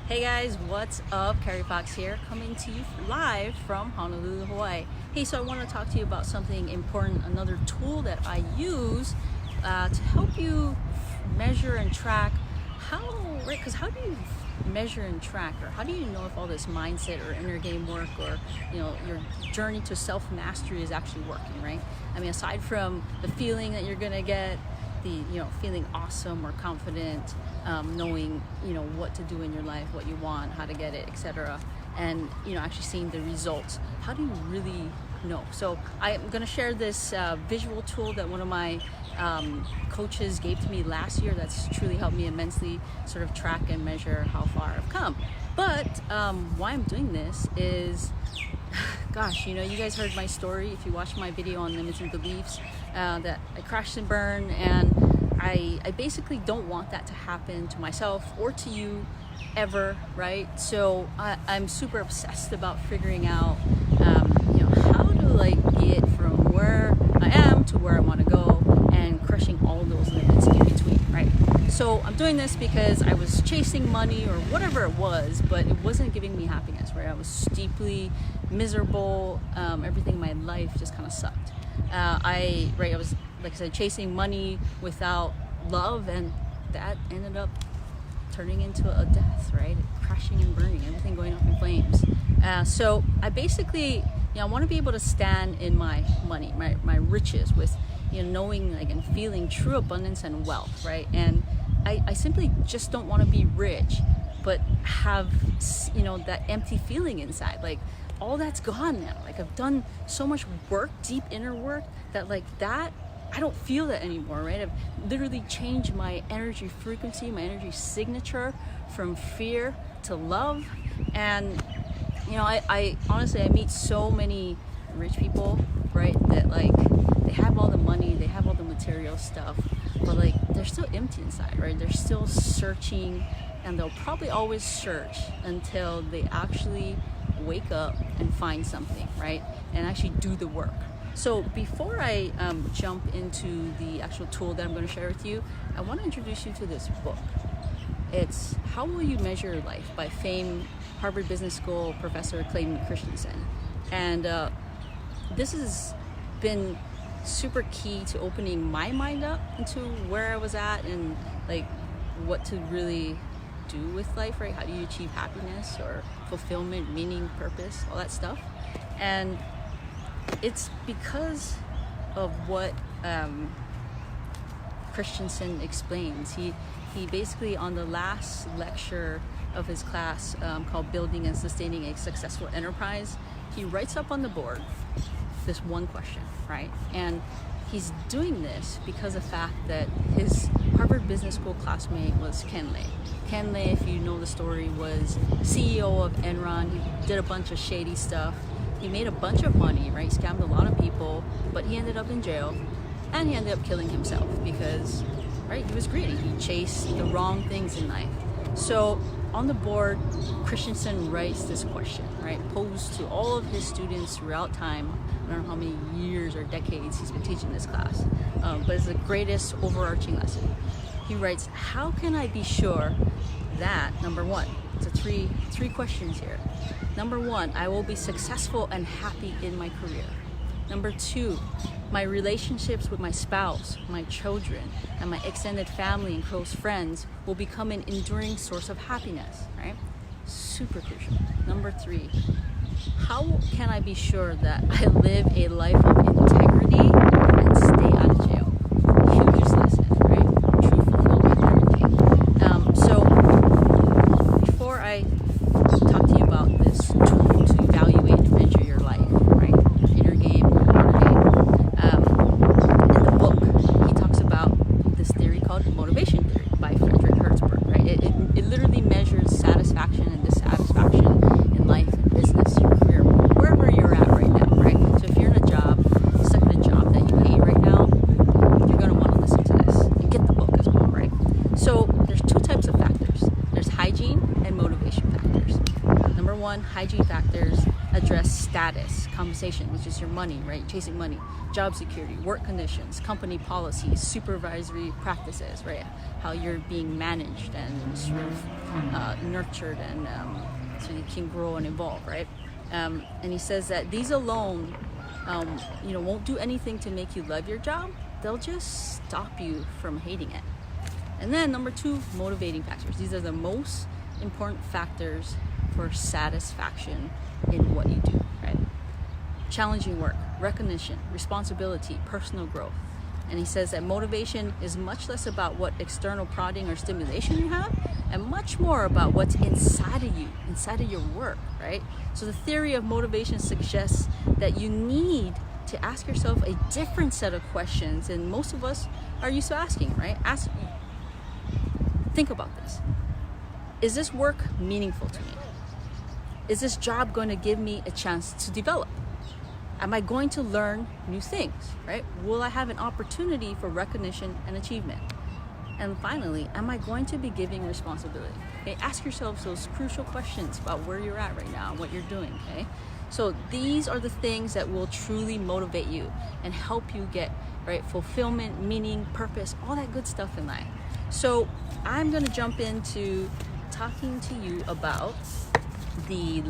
Hey guys, what's up? Carrie Fox here, coming to you live from Honolulu, Hawaii. Hey, so I want to talk to you about something important, another tool that I use to help you measure and track right? Because how do you measure and track, or how do you know if all this mindset or inner game work, or your journey to self-mastery is actually working, right? I mean, aside from the feeling that you're gonna get, the feeling awesome or confident, knowing what to do in your life, what you want, how to get it, etc., and actually seeing the results, how do you really know? So I'm going to share this visual tool that one of my coaches gave to me last year that's truly helped me immensely sort of track and measure how far I've come. But why I'm doing this is, gosh, you guys heard my story if you watched my video on limiting beliefs, that I crashed and burned, and I basically don't want that to happen to myself or to you ever, right? So I'm super obsessed about figuring out how to get from where I am to where I want to go, and crushing all those limits in between, right? So I'm doing this because I was chasing money or whatever it was, but it wasn't giving me happiness, right? I was deeply miserable. Everything in my life just kind of sucked. I was, like I said, chasing money without love, and that ended up turning into a death, right? Crashing and burning, everything going up in flames. So I basically, I want to be able to stand in my money, my riches, with knowing and feeling true abundance and wealth, right? And I simply just don't want to be rich, but have that empty feeling inside. Like, all that's gone now. Like, I've done so much work, deep inner work, that I don't feel that anymore, right? I've literally changed my energy frequency, my energy signature, from fear to love. And I honestly, I meet so many rich people, right, that they have all the money, they have all the material stuff, but they're still empty inside, right? They're still searching, and they'll probably always search until they actually wake up and find something, right? And actually do the work. So before I jump into the actual tool that I'm going to share with you, I want to introduce you to this book. It's How Will You Measure Your Life by famed Harvard Business School professor Clayton Christensen. And this has been super key to opening my mind up into where I was at, and what to really do with life, right? How do you achieve happiness or fulfillment, meaning, purpose, all that stuff. And it's because of what Christensen explains. He basically, on the last lecture of his class called Building and Sustaining a Successful Enterprise, he writes up on the board this one question, right? And he's doing this because of the fact that his Harvard Business School classmate was Ken Lay. Ken Lay, if you know the story, was CEO of Enron. He did a bunch of shady stuff. He made a bunch of money, right? Scammed a lot of people, but he ended up in jail, and he ended up killing himself because, right, he was greedy. He chased the wrong things in life. So on the board, Christensen writes this question, right, posed to all of his students throughout time. I don't know how many years or decades he's been teaching this class, but it's the greatest overarching lesson. He writes, how can I be sure that, number one, it's three questions here. Number one, I will be successful and happy in my career. Number two, my relationships with my spouse, my children, and my extended family and close friends will become an enduring source of happiness, right? Super crucial. Number three, how can I be sure that I live a life of integrity and stay out of jail? Hugest lesson, right? True fulfillment parenting. So before I talk to you about this tool to evaluate and measure your life, right? Inner game, outer game. In the book, he talks about this theory called motivation theory by Frederick Herzberg, right? It literally measures satisfaction and dissatisfaction in life and business, your career, wherever you're at right now, right? So if you're in a job, stuck in a job that you hate right now, you're going to want to listen to this and get the book as well, right? So there's two types of factors. There's hygiene and motivation factors. Number one, hygiene factors, address status, compensation, which is your money, right? Chasing money, job security, work conditions, company policies, supervisory practices, right? How you're being managed and sort of nurtured, and so you can grow and evolve, right? And he says that these alone, won't do anything to make you love your job. They'll just stop you from hating it. And then number 2, motivating factors. These are the most important factors for satisfaction in what you do, right? Challenging work, recognition, responsibility, personal growth. And he says that motivation is much less about what external prodding or stimulation you have, and much more about what's inside of you, inside of your work, right? So the theory of motivation suggests that you need to ask yourself a different set of questions than most of us are used to asking, right? Think about this. Is this work meaningful to me? Is this job going to give me a chance to develop? Am I going to learn new things, right? Will I have an opportunity for recognition and achievement? And finally, am I going to be giving responsibility? Okay, ask yourselves those crucial questions about where you're at right now and what you're doing, okay? So these are the things that will truly motivate you and help you get, right, fulfillment, meaning, purpose, all that good stuff in life. So I'm going to jump into talking to you about the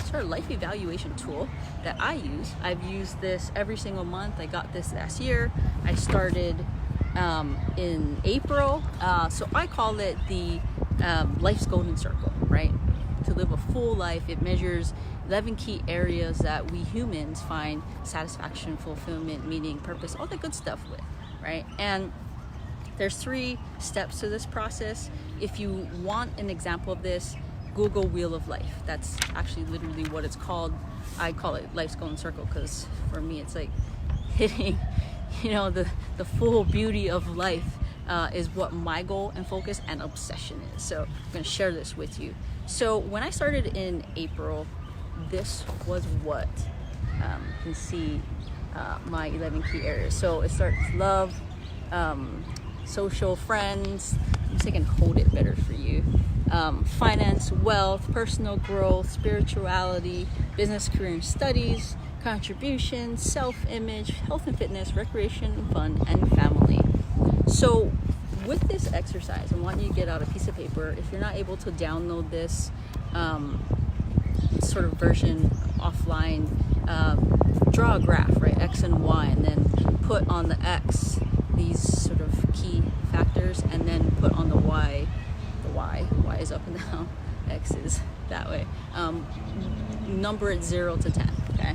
sort of life evaluation tool that I use. I've used this every single month. I got this last year. I started in April. So I call it the life's golden circle, right? To live a full life, it measures 11 key areas that we humans find satisfaction, fulfillment, meaning, purpose, all the good stuff with, right? And there's 3 steps to this process. If you want an example of this, Google Wheel of Life. That's actually literally what it's called. I call it Life's Golden Circle because for me it's like hitting, the full beauty of life is what my goal and focus and obsession is. So I'm going to share this with you. So when I started in April, this was what you can see my 11 key areas. So it starts love, social, friends. I'm just going to hold it better for you. Finance, wealth, personal growth, spirituality, business, career and studies, contribution, self-image, health and fitness, recreation, fun, and family. So with this exercise, I want you to get out a piece of paper. If you're not able to download this sort of version offline, draw a graph, right? X and Y, and then put on the X these sort of key factors, and then put on the Y is up and down, X is that way. Number it 0 to 10, okay?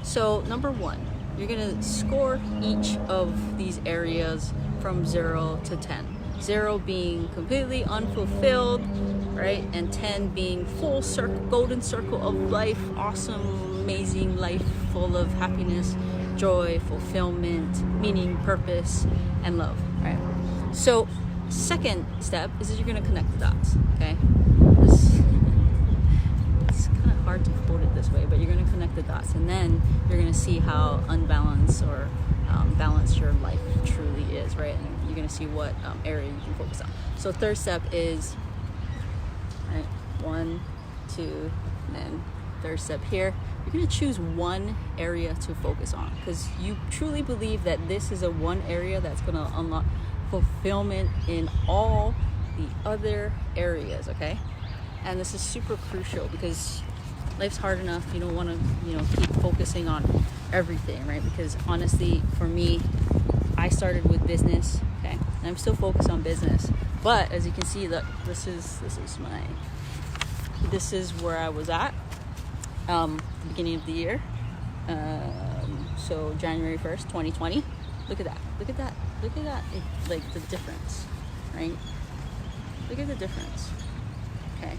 So number 1, you're gonna score each of these areas from 0 to 10. 0 being completely unfulfilled, right? And 10 being full circle, golden circle of life, awesome, amazing life full of happiness, joy, fulfillment, meaning, purpose, and love, right? So second step is that you're going to connect the dots, okay? It's kind of hard to hold it this way, but you're going to connect the dots, and then you're going to see how unbalanced or balanced your life truly is, right? And you're going to see what area you can focus on. So third step is, right, 1, 2, and then third step here. You're going to choose one area to focus on because you truly believe that this is a one area that's going to unlock fulfillment in all the other areas, okay? And this is super crucial because life's hard enough. You don't want to, keep focusing on everything, right? Because honestly, for me, I started with business, okay? And I'm still focused on business. But as you can see, look, this is where I was at the beginning of the year. So January 1st, 2020. Look at that. Like the difference, right? Look at the difference. Okay,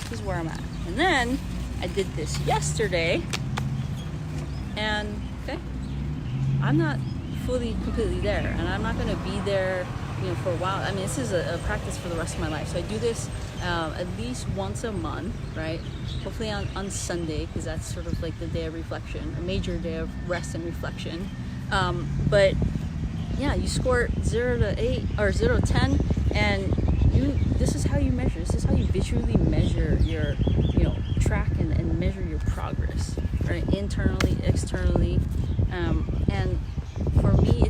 this is where I'm at. And then I did this yesterday, and okay, I'm not completely there, and I'm not going to be there, for a while. I mean, this is a practice for the rest of my life. So I do this at least once a month, right? Hopefully on Sunday, because that's sort of like the day of reflection, a major day of rest and reflection. But yeah, you score 0 to 8 or 0 to 10, and this is how you measure. This is how you visually measure your, track and measure your progress, right? Internally, externally. And for me,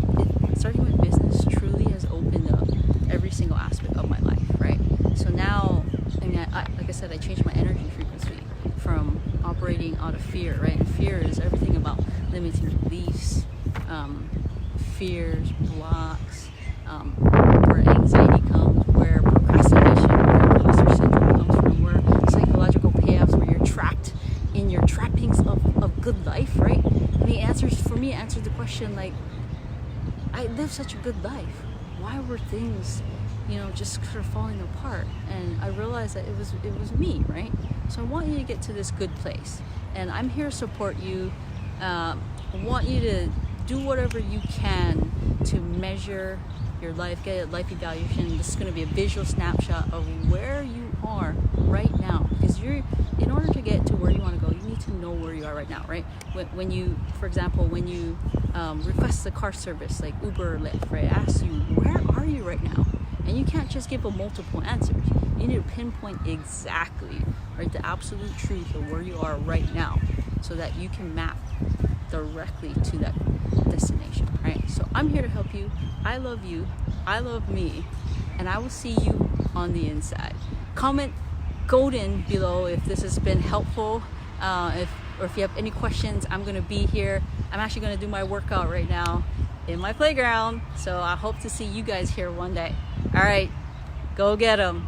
starting with business truly has opened up every single aspect of my life, right? So now, I mean, like I said, I changed my energy frequency from operating out of fear, right? And fear is everything about limiting beliefs, fears, blocks, where anxiety comes, where procrastination, where imposter syndrome comes from, where psychological payoffs, where you're trapped in your trappings of good life, right? And the answers, for me, answered the question like, I lived such a good life. Why were things, just sort of falling apart? And I realized that it was me, right? So I want you to get to this good place, and I'm here to support you. I want you to do whatever you can to measure your life, get a life evaluation. This is going to be a visual snapshot of where you are right now, because in order to get to where you want to go, you need to know where you are right now, right? When you, for example, when you request a car service like Uber or Lyft, right, it asks you, where are you right now? And you can't just give a multiple answers. You need to pinpoint exactly, right, the absolute truth of where you are right now, so that you can map directly to that destination, right? So I'm here to help you. I love you. I love me. And I will see you on the inside. Comment golden below if this has been helpful. Or if you have any questions, I'm going to be here. I'm actually going to do my workout right now in my playground. So I hope to see you guys here one day. All right, go get them.